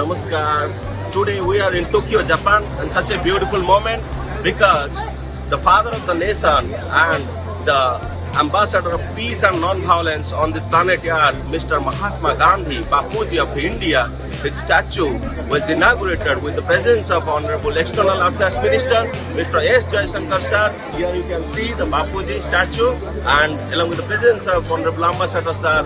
Namaskar. Today we are in Tokyo, Japan, and such a beautiful moment because the father of the nation and the ambassador of peace and non-violence on this planet Earth, Mr. Mahatma Gandhi, Bapuji of India, his statue was inaugurated with the presence of Honorable External Affairs Minister, Mr. S. Jaishankar sir. Here you can see the Bapuji statue, and along with the presence of Honorable Ambassador sir,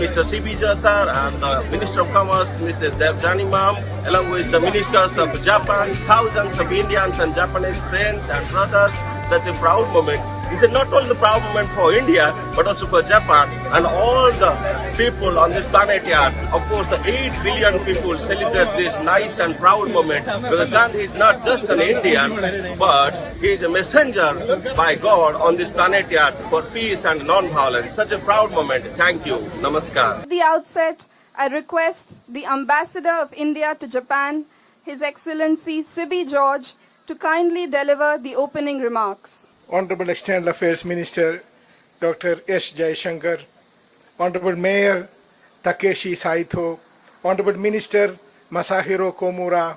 Mr. Sibija sir, and the Minister of Commerce, Mrs. Devjani ma'am, along with the ministers of Japan, thousands of Indians and Japanese friends and brothers. Such a proud moment. This is not only the proud moment for India, but also for Japan and all the people on this planet Earth. Of course, the 8 billion people celebrate this nice and proud moment because Gandhi is not just an Indian, but he is a messenger by God on this planet Earth for peace and non-violence. Such a proud moment. Thank you. Namaskar. At the outset, I request the Ambassador of India to Japan, His Excellency Sibi George, to kindly deliver the opening remarks. Honorable External Affairs Minister Dr. S. Jaishankar, Honorable Mayor Takeshi Saito, Honorable Minister Masahiro Komura,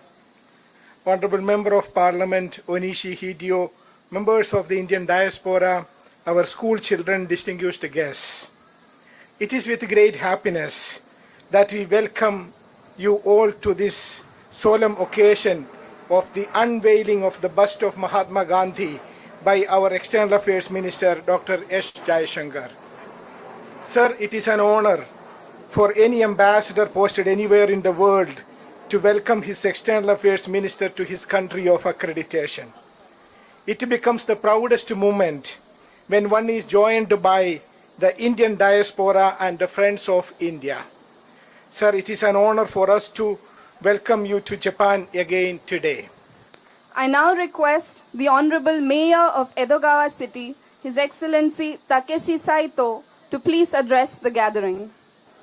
Honorable Member of Parliament Onishi Hideo, members of the Indian diaspora, our school children, distinguished guests. It is with great happiness that we welcome you all to this solemn occasion of the unveiling of the bust of Mahatma Gandhi by our External Affairs Minister, Dr. S. Jaishankar. Sir, it is an honor for any ambassador posted anywhere in the world to welcome his External Affairs Minister to his country of accreditation. It becomes the proudest moment when one is joined by the Indian diaspora and the friends of India. Sir, it is an honor for us to welcome you to Japan again today. I now request the Honorable Mayor of Edo City, His Excellency Takeshi Saito, to please address the gathering.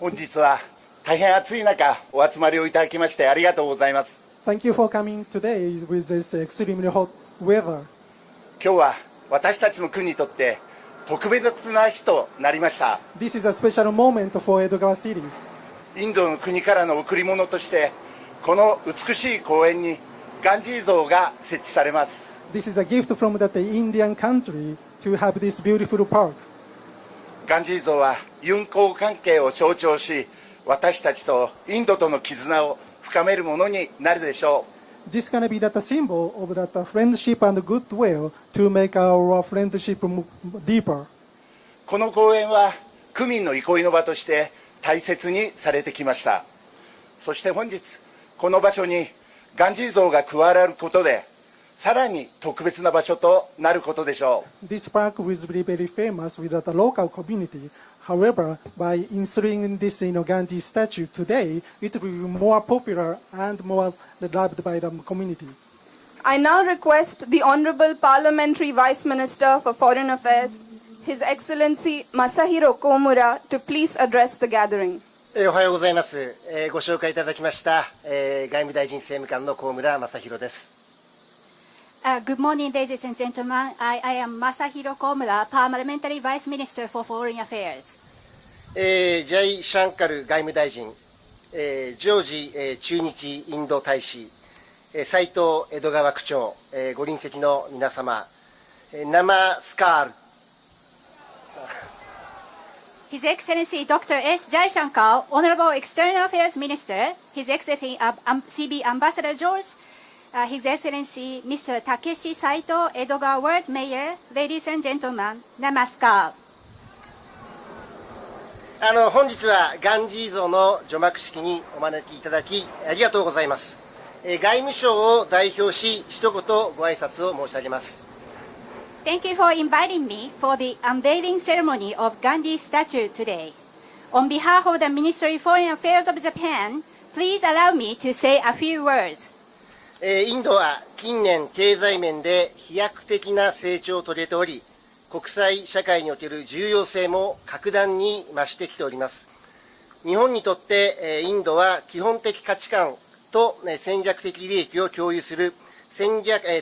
本日は大変暑い中お集まりをいただきましてありがとうございます。 Thank you for coming today with this extremely hot weather. 今日は私たちの国にとって特別な日となりました。 This is a special moment for Edo cities. インドの国からの贈り物としてこの美しい公園にガンジー像が設置されます。 This is a gift from the Indian country to have this beautiful park. ガンジー像は友好関係を象徴し、私たちとインドとの絆を深めるものになるでしょう。 This can be that symbol of that friendship and goodwill to make our friendship deeper. この公園は区民の憩いの場として大切にされてきました。そして本日この場所にガンジー像が加わることでさらに特別な場所となることでしょう。 This park was very famous with the local community. However, by inserting this Gandhi statue today, it will be more popular and more loved by the community. I now request the Honorable Parliamentary Vice Minister for Foreign Affairs, His Excellency Masahiro Komura, to please address the gathering. おはようございます。ご紹介いただきました、外務大臣政務官の高村正弘です。Good morning, ladies and gentlemen. I am Masahiro Komura, Parliamentary Vice Minister for Foreign Affairs. ジャイ・シャンカル外務大臣、ジョージ、駐日インド大使、斉藤江戸川区長、ご臨席の皆様、ナマスカール。His Excellency Dr. S. Jaishankar, Honorable External Affairs Minister, His Excellency CB Ambassador George, His Excellency Mr. Takeshi Saito, Edogawa World Mayor, ladies and gentlemen, Namaskar. 本日はガンジー像の除幕式にお招きいただきありがとうございます。外務省を代表し一言ご挨拶を申し上げます。 Thank you for inviting me for the unveiling ceremony of Gandhi statue today. On behalf of the Ministry of Foreign Affairs of Japan, please allow me to say a few words. インドは近年経済面で飛躍的な成長を遂げており、国際社会における重要性も格段に増してきております。日本にとってインドは基本的価値観と戦略的利益を共有する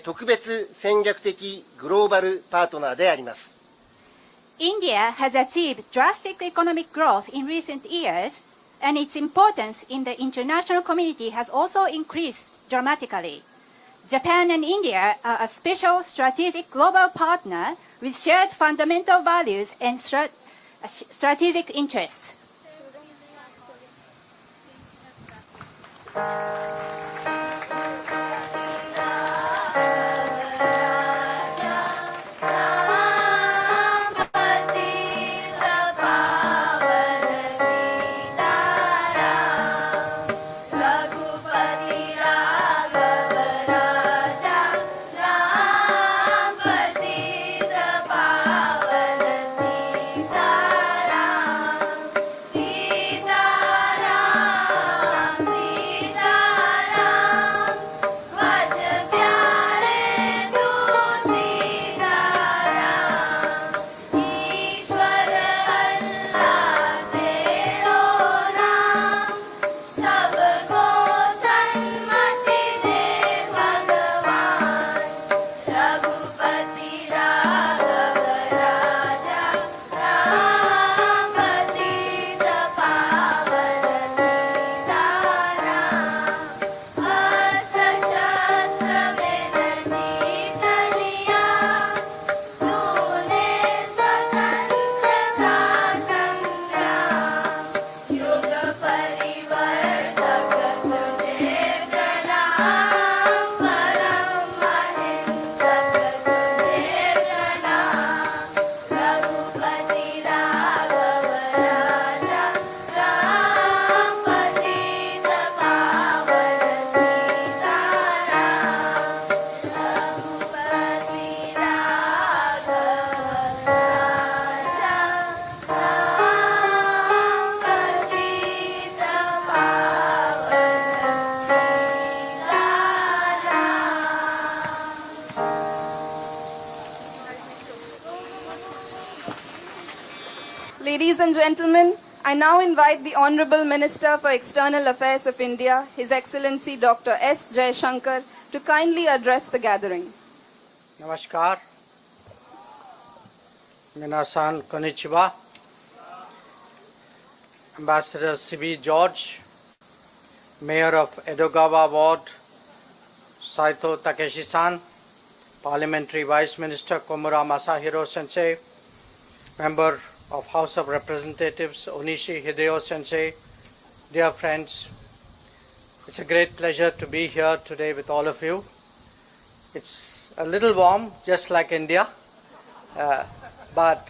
特別戦略的グローバルパートナーであります。India has achieved drastic economic growth in recent years, and its importance in the international community has also increased dramatically. Japan and India are a special strategic global partner with shared fundamental values and strategic interests. Ladies and gentlemen, I now invite the Honorable Minister for External Affairs of India, His Excellency Dr. S. Jaishankar, to kindly address the gathering. Namaskar. Minasan konnichiwa. Ambassador C.B. George, Mayor of Edogawa Ward, Saito Takeshi-san, Parliamentary Vice Minister Komura Masahiro Sensei, Member of House of Representatives Onishi Hideo Sensei, dear friends, it's a great pleasure to be here today with all of you. It's a little warm, just like India, but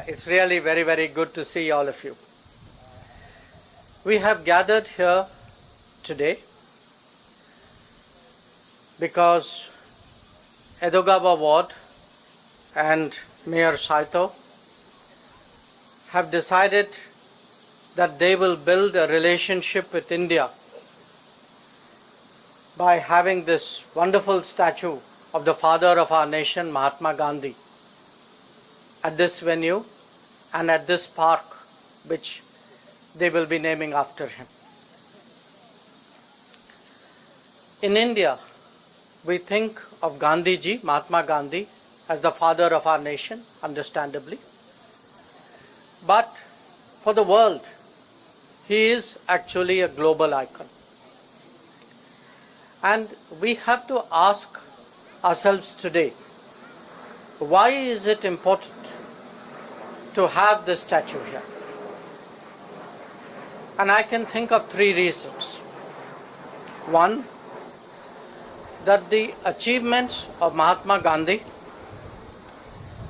it's really very, very good to see all of you. We have gathered here today because Edogawa Ward and Mayor Saito have decided that they will build a relationship with India by having this wonderful statue of the father of our nation, Mahatma Gandhi, at this venue and at this park, which they will be naming after him. In India, we think of Gandhiji, Mahatma Gandhi, as the father of our nation, understandably. But for the world, he is actually a global icon. And we have to ask ourselves today, why is it important to have this statue here? And I can think of three reasons. One, that the achievements of Mahatma Gandhi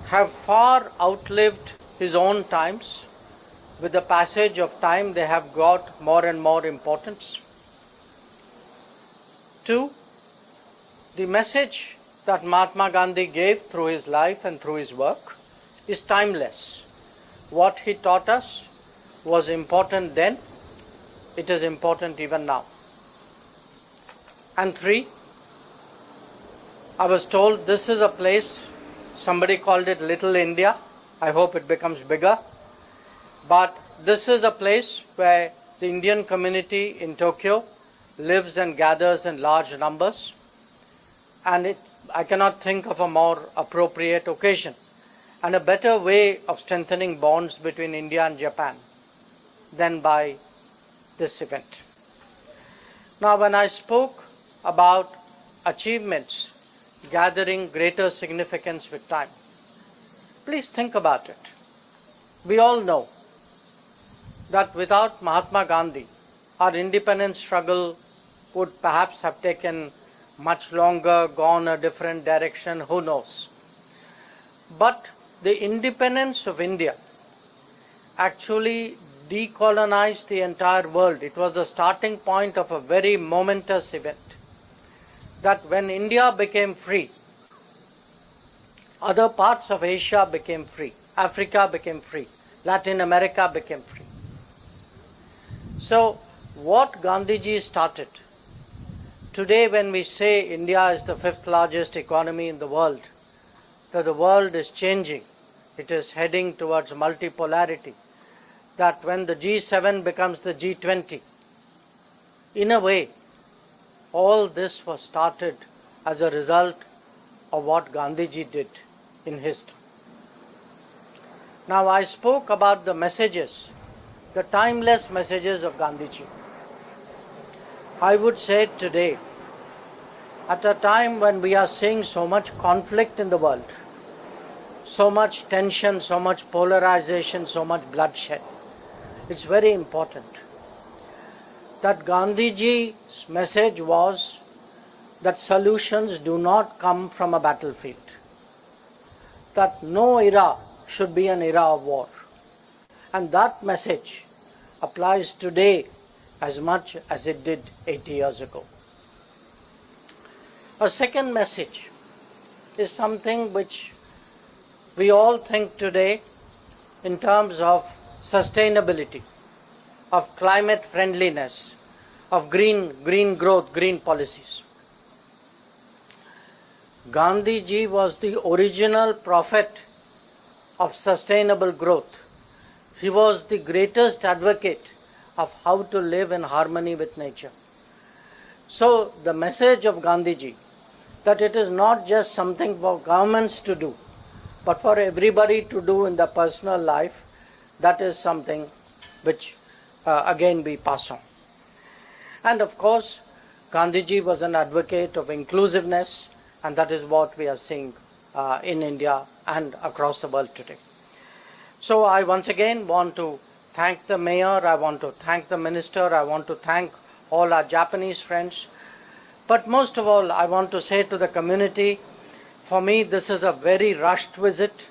have far outlived his own times. With the passage of time, they have got more and more importance. Two, the message that Mahatma Gandhi gave through his life and through his work is timeless. What he taught us was important then, it is important even now. And three, I was told this is a place, somebody called it Little India. I hope it becomes bigger. But this is a place where the Indian community in Tokyo lives and gathers in large numbers. And I cannot think of a more appropriate occasion and a better way of strengthening bonds between India and Japan than by this event. Now, when I spoke about achievements gathering greater significance with time, please think about it. We all know that without Mahatma Gandhi, our independence struggle would perhaps have taken much longer, gone a different direction, who knows. But the independence of India actually decolonized the entire world. It was the starting point of a very momentous event. That when India became free, other parts of Asia became free, Africa became free, Latin America became free. So what Gandhiji started, today when we say India is the 5th largest economy in the world, that the world is changing, it is heading towards multipolarity, that when the G7 becomes the G20, in a way, all this was started as a result of what Gandhiji did in his time. Now I spoke about the messages, the timeless messages of Gandhiji. I would say today, at a time when we are seeing so much conflict in the world, so much tension, so much polarization, so much bloodshed, it's very important that Gandhiji's message was that solutions do not come from a battlefield, that no era should be an era of war. And that message applies today as much as it did 80 years ago. A second message is something which we all think today in terms of sustainability, of climate friendliness, of green growth, green policies. Gandhiji was the original prophet of sustainable growth. He was the greatest advocate of how to live in harmony with nature. So the message of Gandhiji, that it is not just something for governments to do, but for everybody to do in their personal life, that is something which again we pass on. And of course, Gandhiji was an advocate of inclusiveness, and that is what we are seeing in India and across the world today. So I once again want to thank the mayor, I want to thank the minister, I want to thank all our Japanese friends. But most of all, I want to say to the community, for me this is a very rushed visit.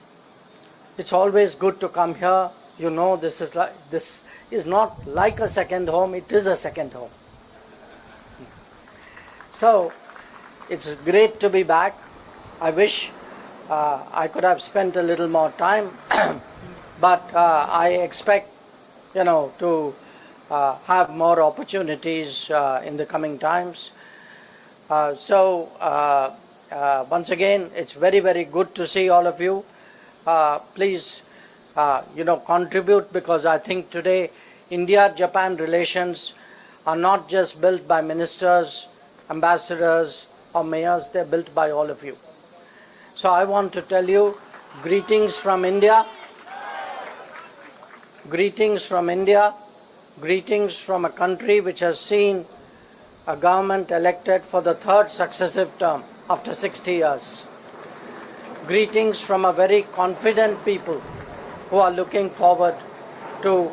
It's always good to come here. You know, this is not like a second home, it is a second home. So it's great to be back. I wish I could have spent a little more time, but I expect, to have more opportunities in the coming times. So once again, it's very, very good to see all of you. Please, contribute, because I think today India-Japan relations are not just built by ministers, ambassadors or mayors, they're built by all of you. So I want to tell you, greetings from India, greetings from India, greetings from a country which has seen a government elected for the 3rd successive term after 60 years. Greetings from a very confident people who are looking forward to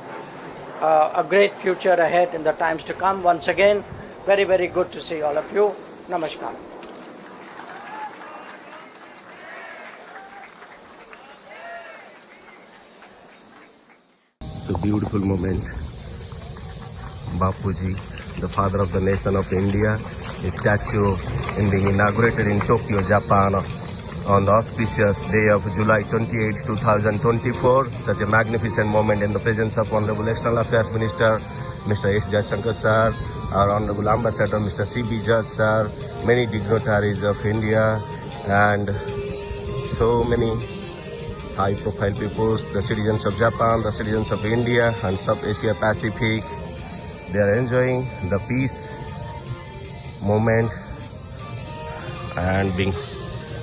a great future ahead in the times to come. Once again, very, very good to see all of you. Namaskar. It's a beautiful moment. Bapuji, the father of the nation of India, his statue is being inaugurated in Tokyo, Japan on the auspicious day of July 28, 2024. Such a magnificent moment in the presence of Honorable External Affairs Minister, Mr. S. Jaishankar sir, our Honorable Ambassador, Mr. C.B. Judge sir, many dignitaries of India, and so many high-profile peoples, the citizens of Japan, the citizens of India and South Asia Pacific. They are enjoying the peace moment, and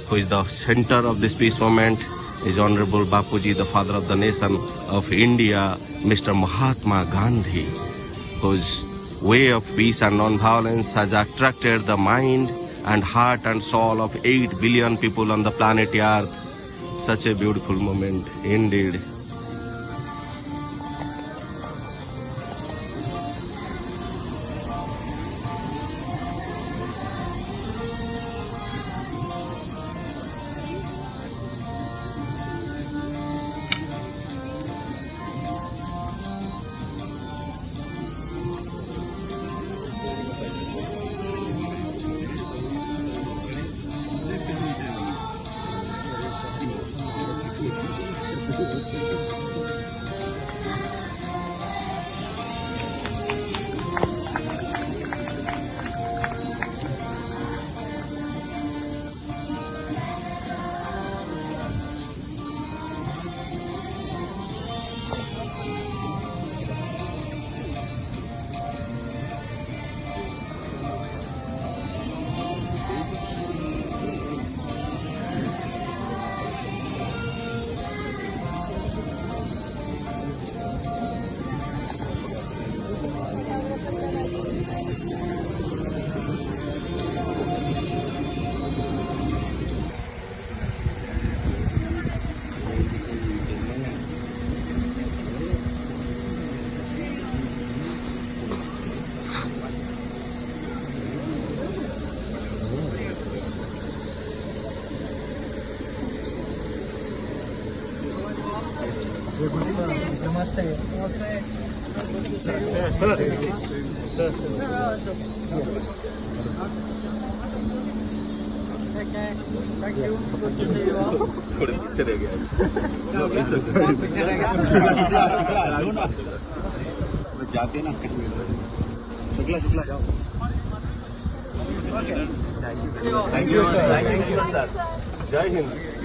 who is the center of this peace moment is Honorable Bapuji, the father of the nation of India, Mr. Mahatma Gandhi. whose way of peace and non-violence has attracted the mind and heart and soul of 8 billion people on the planet Earth. Such a beautiful moment indeed. जाते ना शुक्ला शुक्ला जाओ thank you sir जय हिंद